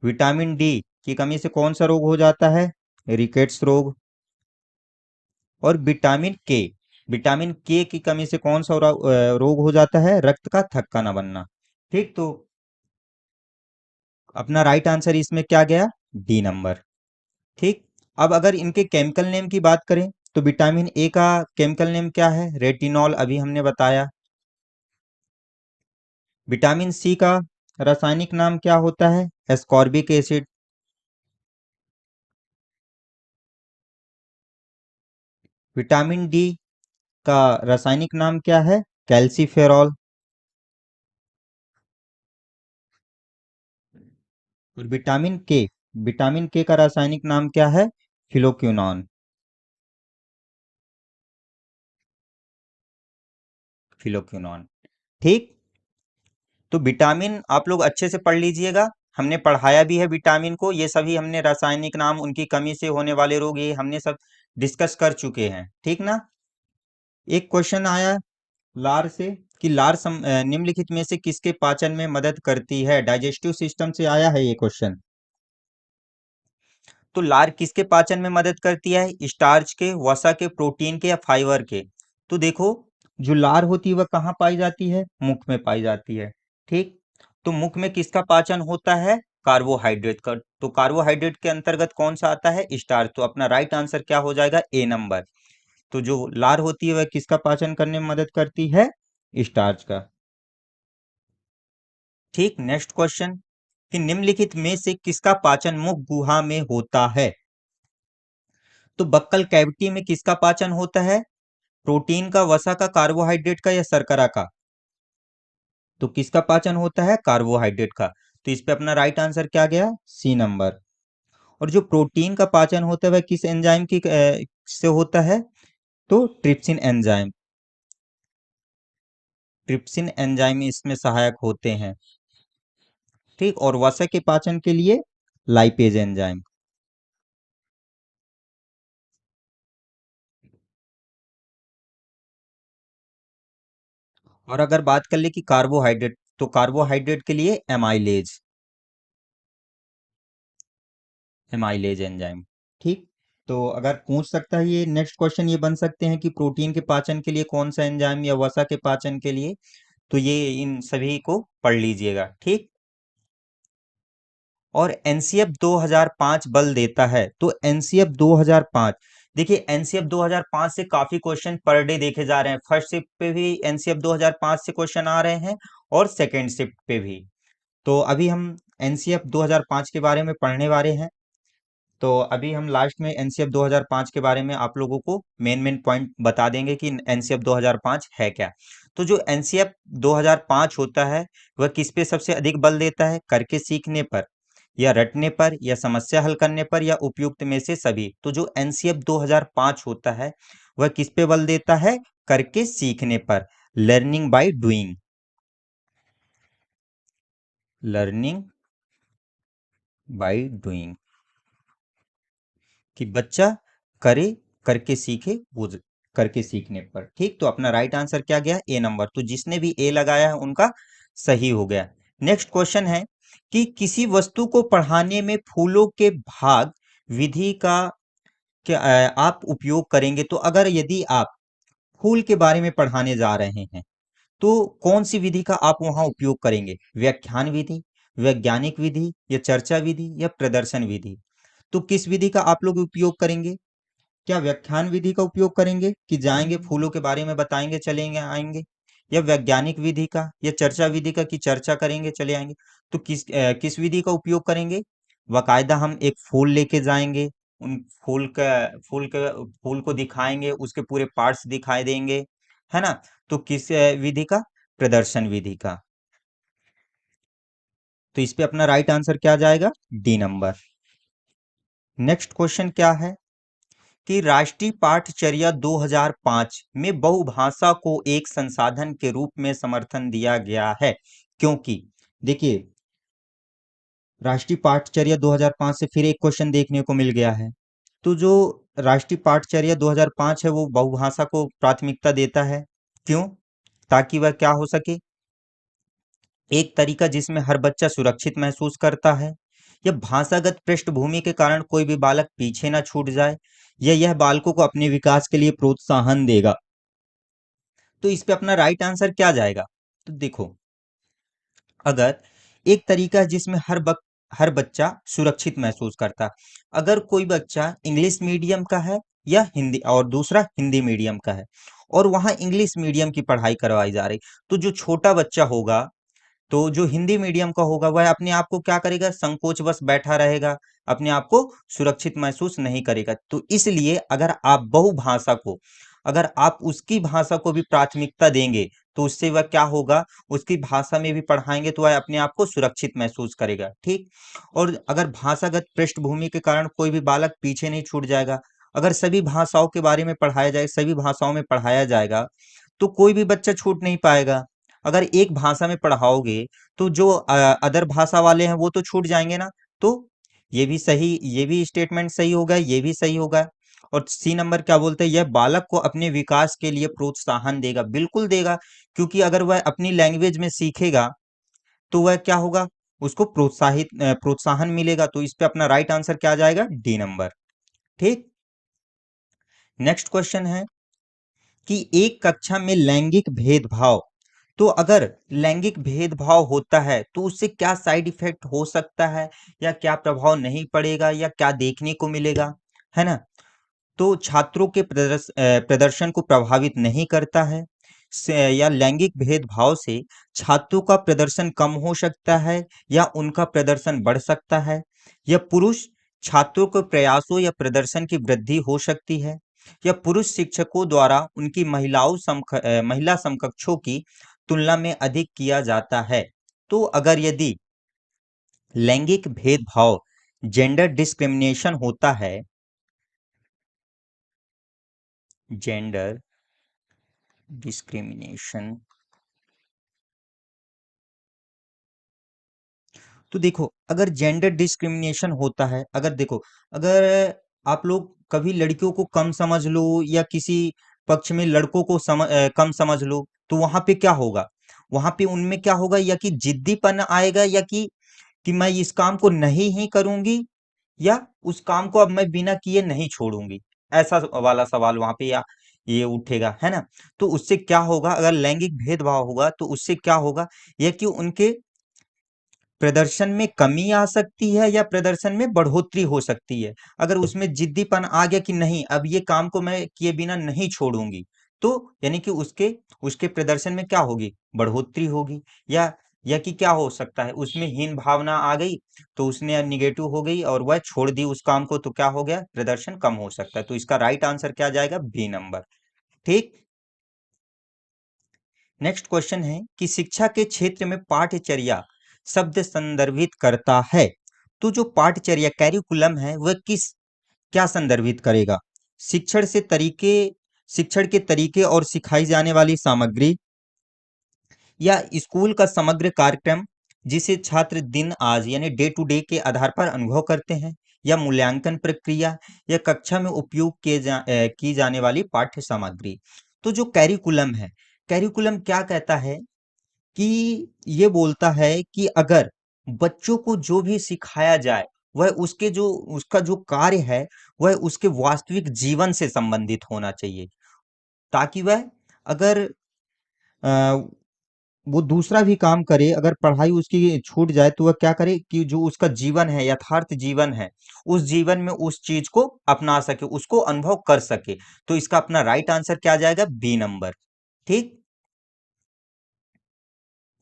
A: विटामिन डी की कमी से कौन सा रोग हो जाता है? रिकेट्स रोग। और विटामिन के की कमी से कौन सा रोग हो जाता है? रक्त का थक्का न बनना। ठीक, तो अपना राइट आंसर इसमें क्या गया? D number. ठीक। अब अगर इनके केमिकल नेम की बात करें तो विटामिन ए का केमिकल नेम क्या है? रेटिनॉल, अभी हमने बताया। विटामिन सी का रासायनिक नाम क्या होता है? Ascorbic acid. विटामिन डी का रासायनिक नाम क्या है? कैल्सीफेरॉल। और विटामिन के का रासायनिक नाम क्या है? फिलोक्विनोन। फिलोक्विनोन। ठीक। तो विटामिन आप लोग अच्छे से पढ़ लीजिएगा। हमने पढ़ाया भी है विटामिन को, ये सभी हमने रासायनिक नाम, उनकी कमी से होने वाले रोग, ये हमने सब डिस्कस कर चुके हैं। ठीक ना? एक क्वेश्चन आया लार से कि निम्नलिखित में से किसके पाचन में मदद करती है? डाइजेस्टिव सिस्टम से आया है ये क्वेश्चन। तो लार किसके पाचन में मदद करती है? स्टार्च के, वसा के, प्रोटीन के, या फाइबर के? तो देखो, जो लार होती है वह कहाँ पाई जाती है? मुख में पाई जाती है। ठीक। तो मुख में किसका पाचन होता है? कार्बोहाइड्रेट का। तो कार्बोहाइड्रेट के अंतर्गत कौन सा आता है? स्टार्च। तो अपना राइट आंसर क्या हो जाएगा? ए नंबर। तो जो लार होती है वह किसका पाचन करने में मदद करती है? स्टार्च का। ठीक। नेक्स्ट क्वेश्चन कि निम्नलिखित में से किसका पाचन मुख गुहा में होता है? तो बक्कल कैविटी में किसका पाचन होता है? प्रोटीन का, वसा का, कार्बोहाइड्रेट का, या शर्करा का? तो किसका पाचन होता है? कार्बोहाइड्रेट का। तो इस पे अपना राइट आंसर क्या गया? C number. और जो प्रोटीन का पाचन होता है वह किस एंजाइम की से होता है? तो ट्रिप्सिन एंजाइम। ट्रिप्सिन एंजाइम इसमें सहायक होते हैं। ठीक। और वसा के पाचन के लिए लाइपेज एंजाइम। और अगर बात कर ले कि कार्बोहाइड्रेट, तो कार्बोहाइड्रेट के लिए एमाइलेज एंजाइम। ठीक। तो अगर पूछ सकता है ये नेक्स्ट क्वेश्चन ये बन सकते हैं कि प्रोटीन के पाचन के लिए कौन सा एंजाइम, या वसा के पाचन के लिए, तो ये इन सभी को पढ़ लीजिएगा। ठीक। और एनसीएफ 2005 बल देता है, तो एनसीएफ 2005, देखिए एनसीएफ 2005 से काफी क्वेश्चन पर डे देखे जा रहे हैं। फर्स्ट शिफ्ट पे भी एनसीएफ 2005 से क्वेश्चन आ रहे हैं, और सेकेंड शिफ्ट पे भी। तो अभी हम एनसीएफ 2005 के बारे में पढ़ने वाले हैं। तो अभी हम लास्ट में एनसीएफ 2005 के बारे में आप लोगों को मेन मेन पॉइंट बता देंगे कि एनसीएफ 2005 है क्या। तो जो एनसीएफ 2005 होता है वह किस पे सबसे अधिक बल देता है? करके सीखने पर, या रटने पर, या समस्या हल करने पर, या उपयुक्त में से सभी? तो जो एनसीएफ 2005 होता है वह किस पे बल देता है? करके सीखने पर। Learning by doing. Learning by doing, कि बच्चा करे, करके सीखे, करके सीखने पर। ठीक। तो अपना राइट आंसर क्या गया? ए नंबर। तो जिसने भी ए लगाया है उनका सही हो गया। नेक्स्ट क्वेश्चन है कि किसी वस्तु को पढ़ाने में फूलों के भाग विधि का क्या आप उपयोग करेंगे? तो अगर यदि आप फूल के बारे में पढ़ाने जा रहे हैं तो कौन सी विधि का आप वहां उपयोग करेंगे? व्याख्यान विधि, वैज्ञानिक विधि, या चर्चा विधि, या प्रदर्शन विधि? तो किस विधि का आप लोग उपयोग करेंगे? क्या व्याख्यान विधि का उपयोग करेंगे कि जाएंगे फूलों के बारे में बताएंगे चलेंगे आएंगे, या वैज्ञानिक विधि का, या चर्चा विधि का कि चर्चा करेंगे चले आएंगे? तो किस विधि का उपयोग करेंगे? बाकायदा हम एक फूल लेके जाएंगे, उन फूल को दिखाएंगे, उसके पूरे पार्ट्स दिखाई देंगे, है ना? तो किस विधि का? प्रदर्शन विधि का। तो इस पे अपना राइट आंसर क्या जाएगा? D number. नेक्स्ट क्वेश्चन क्या है कि राष्ट्रीय पाठचर्या 2005 में बहुभाषा को एक संसाधन के रूप में समर्थन दिया गया है, क्योंकि देखिए राष्ट्रीय पाठचर्या 2005 से फिर एक क्वेश्चन देखने को मिल गया है। तो जो राष्ट्रीय पाठचर्या 2005 है वो बहुभाषा को प्राथमिकता देता है। क्यों? ताकि वह क्या हो सके, एक तरीका जिसमें हर बच्चा सुरक्षित महसूस करता है, या भाषागत पृष्ठभूमि के कारण कोई भी बालक पीछे ना छूट जाए, या यह बालकों को अपने विकास के लिए प्रोत्साहन देगा। तो इस पे अपना राइट आंसर क्या जाएगा? तो देखो, अगर एक तरीका है जिसमें हर बच्चा सुरक्षित महसूस करता, अगर कोई बच्चा इंग्लिश मीडियम का है या हिंदी, और दूसरा हिंदी मीडियम का है, और वहां इंग्लिश मीडियम की पढ़ाई करवाई जा रही, तो जो छोटा बच्चा होगा, तो जो हिंदी मीडियम का होगा, वह अपने आप को क्या करेगा, संकोचवश बैठा रहेगा, अपने आप को सुरक्षित महसूस नहीं करेगा। तो इसलिए अगर आप बहुभाषा को, अगर आप उसकी भाषा को भी प्राथमिकता देंगे, तो उससे वह क्या होगा, उसकी भाषा में भी पढ़ाएंगे तो वह अपने आप को सुरक्षित महसूस करेगा। ठीक। और अगर भाषागत पृष्ठभूमि के कारण कोई भी बालक पीछे नहीं छूट जाएगा, अगर सभी भाषाओं के बारे में पढ़ाया जाए, सभी भाषाओं में पढ़ाया जाएगा, तो कोई भी बच्चा छूट नहीं पाएगा। अगर एक भाषा में पढ़ाओगे, तो जो अदर भाषा वाले हैं वो तो छूट जाएंगे ना। तो ये भी सही, ये भी स्टेटमेंट सही होगा, ये भी सही होगा। और सी नंबर क्या बोलते हैं, यह बालक को अपने विकास के लिए प्रोत्साहन देगा, बिल्कुल देगा, क्योंकि अगर वह अपनी लैंग्वेज में सीखेगा, तो वह क्या होगा, उसको प्रोत्साहन मिलेगा। तो इस पे अपना राइट आंसर क्या जाएगा, डी नंबर। ठीक। नेक्स्ट क्वेश्चन है कि एक कक्षा में लैंगिक भेदभाव, तो अगर लैंगिक भेदभाव होता है तो उससे क्या साइड इफेक्ट हो सकता है, या क्या प्रभाव नहीं पड़ेगा, या क्या देखने को मिलेगा, है ना। तो छात्रों के प्रदर्शन को प्रभावित नहीं करता है, या लैंगिक भेदभाव से छात्रों का प्रदर्शन कम हो सकता है, या उनका प्रदर्शन बढ़ सकता है, या पुरुष छात्रों के प्रयासों या प्रदर्शन की वृद्धि हो सकती है, या पुरुष शिक्षकों द्वारा उनकी महिला समकक्षों की तुलना में अधिक किया जाता है। तो अगर यदि लैंगिक भेदभाव, जेंडर डिस्क्रिमिनेशन होता है, जेंडर डिस्क्रिमिनेशन, तो देखो, अगर जेंडर डिस्क्रिमिनेशन होता है, अगर देखो, अगर आप लोग कभी लड़कियों को कम समझ लो, या किसी पक्ष में लड़कों को कम समझ लो, तो वहां पे क्या होगा, वहां पे उनमें क्या होगा, या कि जिद्दीपन आएगा, या कि मैं इस काम को नहीं ही करूंगी, या उस काम को अब मैं बिना किए नहीं छोड़ूंगी, ऐसा वाला सवाल वहां पे या ये उठेगा, है ना। तो उससे क्या होगा, अगर लैंगिक भेदभाव होगा, तो उससे क्या होगा, यह कि उनके प्रदर्शन में कमी आ सकती है, या प्रदर्शन में बढ़ोतरी हो सकती है। अगर उसमें जिद्दीपन आ गया कि नहीं, अब ये काम को मैं किए बिना नहीं छोड़ूंगी, तो यानी कि उसके उसके प्रदर्शन में क्या होगी, बढ़ोतरी होगी। या कि क्या हो सकता है, उसमें हीन भावना आ गई, तो उसने निगेटिव हो गई और वह छोड़ दी उस काम को, तो क्या हो गया, प्रदर्शन कम हो सकता है। तो इसका राइट आंसर क्या जाएगा, बी नंबर। ठीक। नेक्स्ट क्वेश्चन है कि शिक्षा के क्षेत्र में पाठ्यचर्या शब्द संदर्भित करता है, तो जो पाठ्यचर्या कैरिकुलम है वह क्या संदर्भित करेगा, शिक्षण से तरीके शिक्षण के तरीके और सिखाई जाने वाली सामग्री, या स्कूल का समग्र कार्यक्रम जिसे छात्र दिन आज यानी डे टू डे के आधार पर अनुभव करते हैं, या मूल्यांकन प्रक्रिया, या कक्षा में उपयोग की जाने वाली पाठ्य सामग्री। तो जो कैरिकुलम है, कैरिकुलम क्या कहता है कि ये बोलता है कि अगर बच्चों को जो भी सिखाया जाए, वह उसका जो कार्य है, वह उसके वास्तविक जीवन से संबंधित होना चाहिए, ताकि वह अगर अ, वो दूसरा भी काम करे, अगर पढ़ाई उसकी छूट जाए, तो वह क्या करे कि जो उसका जीवन है, यथार्थ जीवन है, उस जीवन में उस चीज को अपना सके, उसको अनुभव कर सके। तो इसका अपना राइट आंसर क्या जाएगा, बी नंबर। ठीक।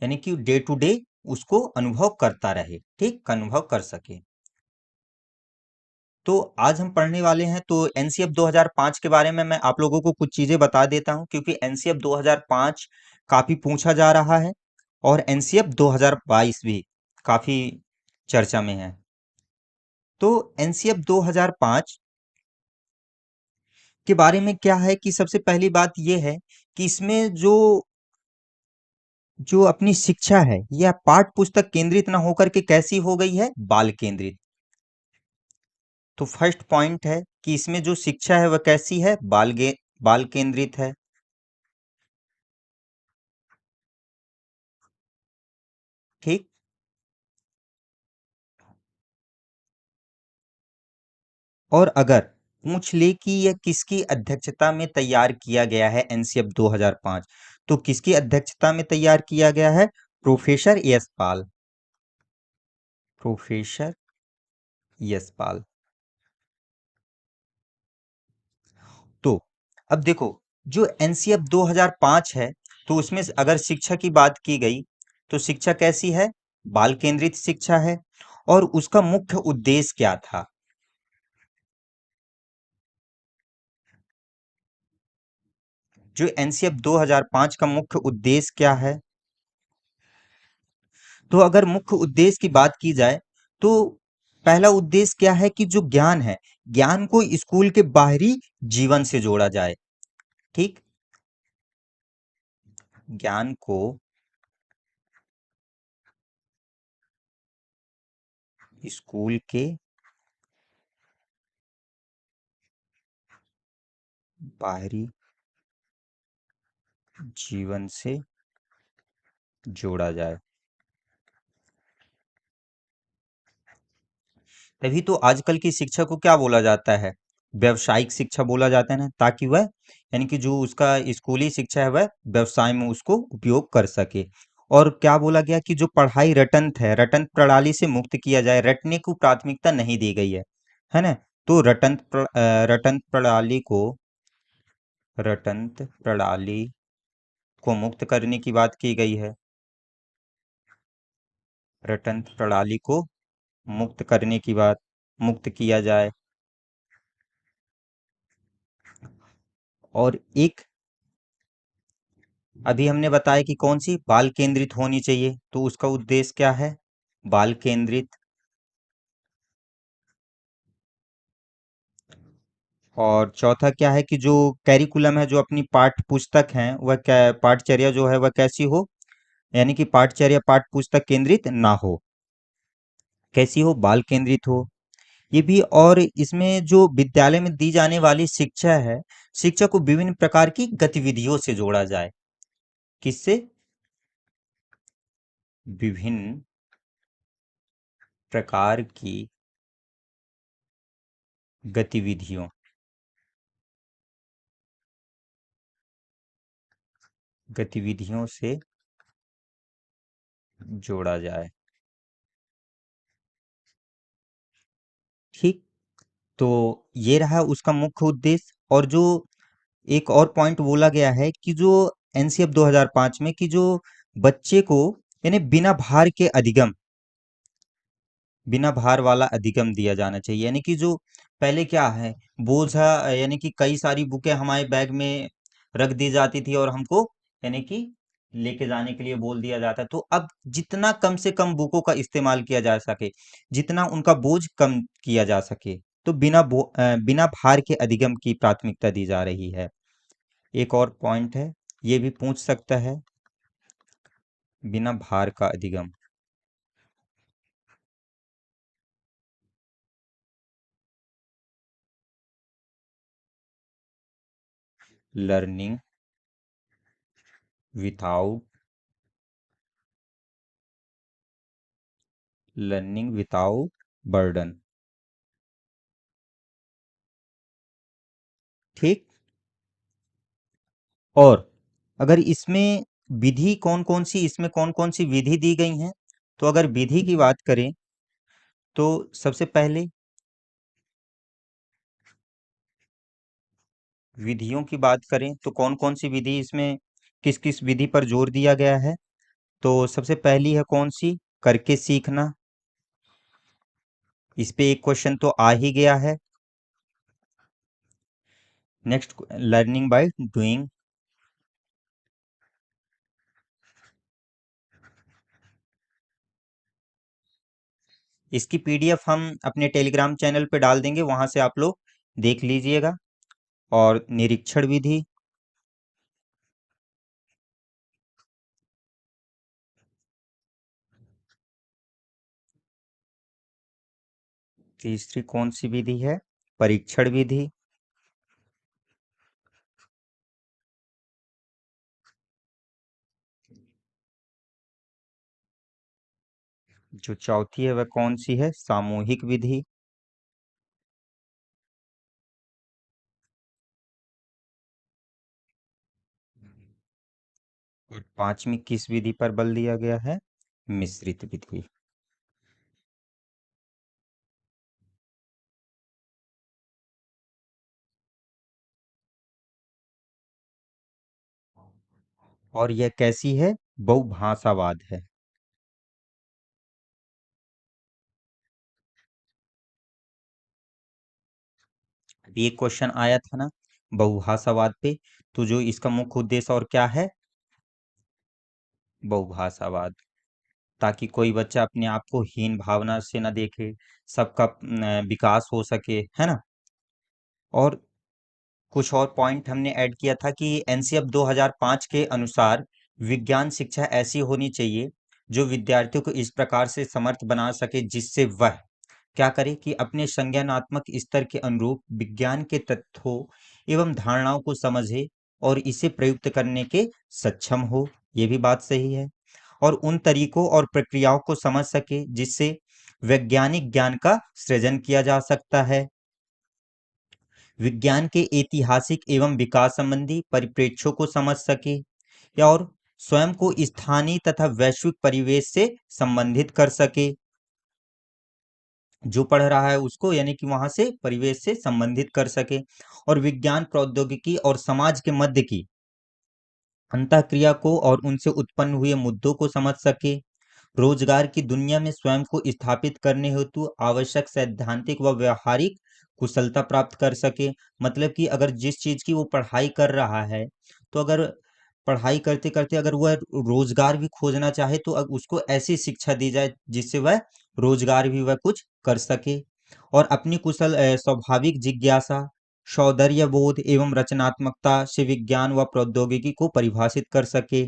A: यानी कि डे टू डे उसको अनुभव करता रहे, ठीक, अनुभव कर सके। तो आज हम पढ़ने वाले हैं, तो एनसीएफ 2005 के बारे में मैं आप लोगों को कुछ चीजें बता देता हूं, क्योंकि एनसीएफ 2005 काफी पूछा जा रहा है, और एनसीएफ 2022 भी काफी चर्चा में है। तो एनसीएफ 2005 के बारे में क्या है कि सबसे पहली बात यह है कि इसमें जो जो अपनी शिक्षा है, यह पाठ पुस्तक केंद्रित न होकर के कैसी हो गई है, बाल केंद्रित। तो फर्स्ट पॉइंट है कि इसमें जो शिक्षा है वह कैसी है, बाल केंद्रित है। ठीक। और अगर पूछ ले कि यह किसकी अध्यक्षता में तैयार किया गया है एनसीएफ 2005, तो किसकी अध्यक्षता में तैयार किया गया है? प्रोफेसर यशपाल। प्रोफेसर यशपाल। तो अब देखो, जो एनसीएफ 2005 है, तो उसमें से अगर शिक्षा की बात की गई, तो शिक्षा कैसी है? बाल केंद्रित शिक्षा है। और उसका मुख्य उद्देश्य क्या था? जो एनसीएफ 2005 का मुख्य उद्देश्य क्या है? तो अगर मुख्य उद्देश्य की बात की जाए, तो पहला उद्देश्य क्या है कि जो ज्ञान है, ज्ञान को स्कूल के बाहरी जीवन से जोड़ा जाए। ठीक। ज्ञान को स्कूल के बाहरी जीवन से जोड़ा जाए। तभी तो आजकल की शिक्षा को क्या बोला जाता है? व्यवसायिक शिक्षा बोला जाता है ना, ताकि वह, यानी कि जो उसका स्कूली शिक्षा है वह व्यवसाय में उसको उपयोग कर सके। और क्या बोला गया कि जो पढ़ाई रटंत है, रटंत प्रणाली से मुक्त किया जाए, रटने को प्राथमिकता नहीं दी गई है ना। तो रटंत प्रणाली को, रटंत प्रणाली को मुक्त करने की बात की गई है। रटंत प्रणाली को मुक्त करने की बात, मुक्त किया जाए। और एक, अभी हमने बताया कि कौन सी बाल केंद्रित होनी चाहिए, तो उसका उद्देश्य क्या है? बाल केंद्रित। और चौथा क्या है कि जो कैरिकुलम है, जो अपनी पाठ्य पुस्तक है, वह क्या, पाठचर्या जो है वह कैसी हो? यानी कि पाठचर्या पाठ्य पुस्तक केंद्रित ना हो, कैसी हो? बाल केंद्रित हो। ये भी। और इसमें जो विद्यालय में दी जाने वाली शिक्षा है, शिक्षा को विभिन्न प्रकार की गतिविधियों से जोड़ा जाए। किससे? विभिन्न प्रकार की गतिविधियों, गतिविधियों से जोड़ा जाए। ठीक। तो ये रहा उसका मुख्य उद्देश्य। और जो एक और पॉइंट बोला गया है कि जो एनसीएफ 2005 में, कि जो बच्चे को, यानी बिना भार के अधिगम, बिना भार वाला अधिगम दिया जाना चाहिए। यानी कि जो पहले क्या है, बोझा, यानी कि कई सारी बुकें हमारे बैग में रख दी जाती थी और हमको, यानी कि लेके जाने के लिए बोल दिया जाता। तो अब जितना कम से कम बुकों का इस्तेमाल किया जा सके, जितना उनका बोझ कम किया जा सके, तो बिना भार के अधिगम की प्राथमिकता दी जा रही है। एक और पॉइंट है, ये भी पूछ सकता है, बिना भार का अधिगम। Learning without, learning without burden. ठीक। और अगर इसमें विधि कौन कौन सी, इसमें कौन कौन सी विधि दी गई हैं, तो अगर विधि की बात करें, तो सबसे पहले विधियों की बात करें तो कौन कौन सी विधि इसमें, किस किस विधि पर जोर दिया गया है? तो सबसे पहली है कौन सी? करके सीखना। इस पे एक क्वेश्चन तो आ ही गया है। Next, learning by doing. इसकी पीडीएफ हम अपने टेलीग्राम चैनल पे डाल देंगे, वहां से आप लोग देख लीजिएगा। और निरीक्षण विधि। तीसरी कौन सी विधि है? परीक्षण विधि। जो चौथी है वह कौन सी है? सामूहिक विधि। और पांचवी किस विधि पर बल दिया गया है? मिश्रित विधि। और यह कैसी है? बहुभाषावाद है। अभी एक क्वेश्चन आया था ना बहुभाषावाद पे, तो जो इसका मुख्य उद्देश्य और क्या है? बहुभाषावाद। ताकि कोई बच्चा अपने आप को हीन भावना से न देखे, सबका विकास हो सके, है ना। और कुछ और पॉइंट हमने ऐड किया था कि एनसीएफ 2005 के अनुसार विज्ञान शिक्षा ऐसी होनी चाहिए जो विद्यार्थियों को इस प्रकार से समर्थ बना सके जिससे वह क्या करे कि अपने संज्ञानात्मक स्तर के अनुरूप विज्ञान के तथ्यों एवं धारणाओं को समझे और इसे प्रयुक्त करने के सक्षम हो। ये भी बात सही है। और उन तरीकों और प्रक्रियाओं को समझ सके जिससे वैज्ञानिक ज्ञान का सृजन किया जा सकता है। विज्ञान के ऐतिहासिक एवं विकास संबंधी परिप्रेक्ष्यों को समझ सके या और स्वयं को स्थानीय तथा वैश्विक परिवेश से संबंधित कर सके। जो पढ़ रहा है उसको यानी कि वहां से परिवेश से संबंधित कर सके। और विज्ञान प्रौद्योगिकी और समाज के मध्य की अंतःक्रिया को और उनसे उत्पन्न हुए मुद्दों को समझ सके। रोजगार की दुनिया में स्वयं को स्थापित करने हेतु आवश्यक सैद्धांतिक व व्यवहारिक कुशलता प्राप्त कर सके। मतलब कि अगर जिस चीज की वो पढ़ाई कर रहा है, तो अगर पढ़ाई करते करते अगर वह रोजगार भी खोजना चाहे तो अब उसको ऐसी शिक्षा दी जाए जिससे वह रोजगार भी वह कुछ कर सके। और अपनी कुशल स्वाभाविक जिज्ञासा, सौंदर्य बोध एवं रचनात्मकता से विज्ञान व प्रौद्योगिकी को परिभाषित कर सके।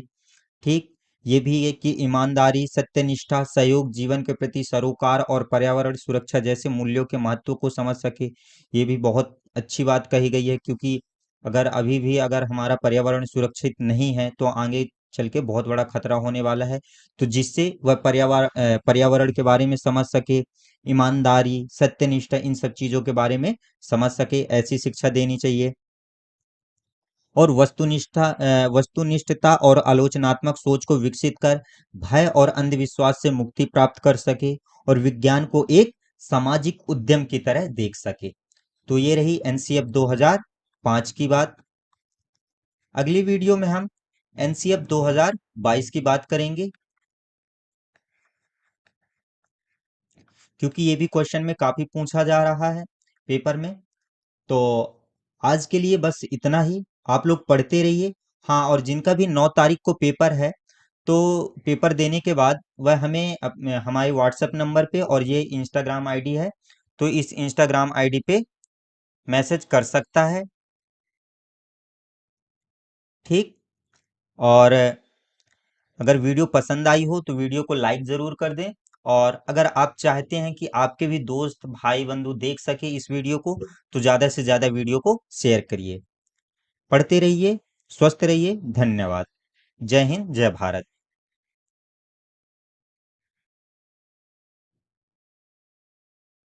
A: ठीक। ये भी है कि ईमानदारी, सत्यनिष्ठा, सहयोग, जीवन के प्रति सरोकार और पर्यावरण सुरक्षा जैसे मूल्यों के महत्व को समझ सके। ये भी बहुत अच्छी बात कही गई है, क्योंकि अगर अभी भी अगर हमारा पर्यावरण सुरक्षित नहीं है तो आगे चल के बहुत बड़ा खतरा होने वाला है। तो जिससे वह पर्यावरण के बारे में समझ सके, ईमानदारी, सत्यनिष्ठा, इन सब चीजों के बारे में समझ सके, ऐसी शिक्षा देनी चाहिए। और वस्तुनिष्ठता और आलोचनात्मक सोच को विकसित कर भय और अंधविश्वास से मुक्ति प्राप्त कर सके और विज्ञान को एक सामाजिक उद्यम की तरह देख सके। तो ये रही एनसीएफ 2005 की बात। अगली वीडियो में हम एनसीएफ 2022 की बात करेंगे, क्योंकि ये भी क्वेश्चन में काफी पूछा जा रहा है पेपर में। तो आज के लिए बस इतना ही। आप लोग पढ़ते रहिए। हाँ, और जिनका भी 9 तारीख को पेपर है, तो पेपर देने के बाद वह हमें हमारे व्हाट्सएप नंबर पे, और ये इंस्टाग्राम आईडी है, तो इस इंस्टाग्राम आईडी पे मैसेज कर सकता है। ठीक। और अगर वीडियो पसंद आई हो तो वीडियो को लाइक जरूर कर दें। और अगर आप चाहते हैं कि आपके भी दोस्त भाई बंधु देख सके इस वीडियो को, तो ज्यादा से ज्यादा वीडियो को शेयर करिए। पढ़ते रहिए, स्वस्थ रहिए। धन्यवाद। जय हिंद, जय भारत।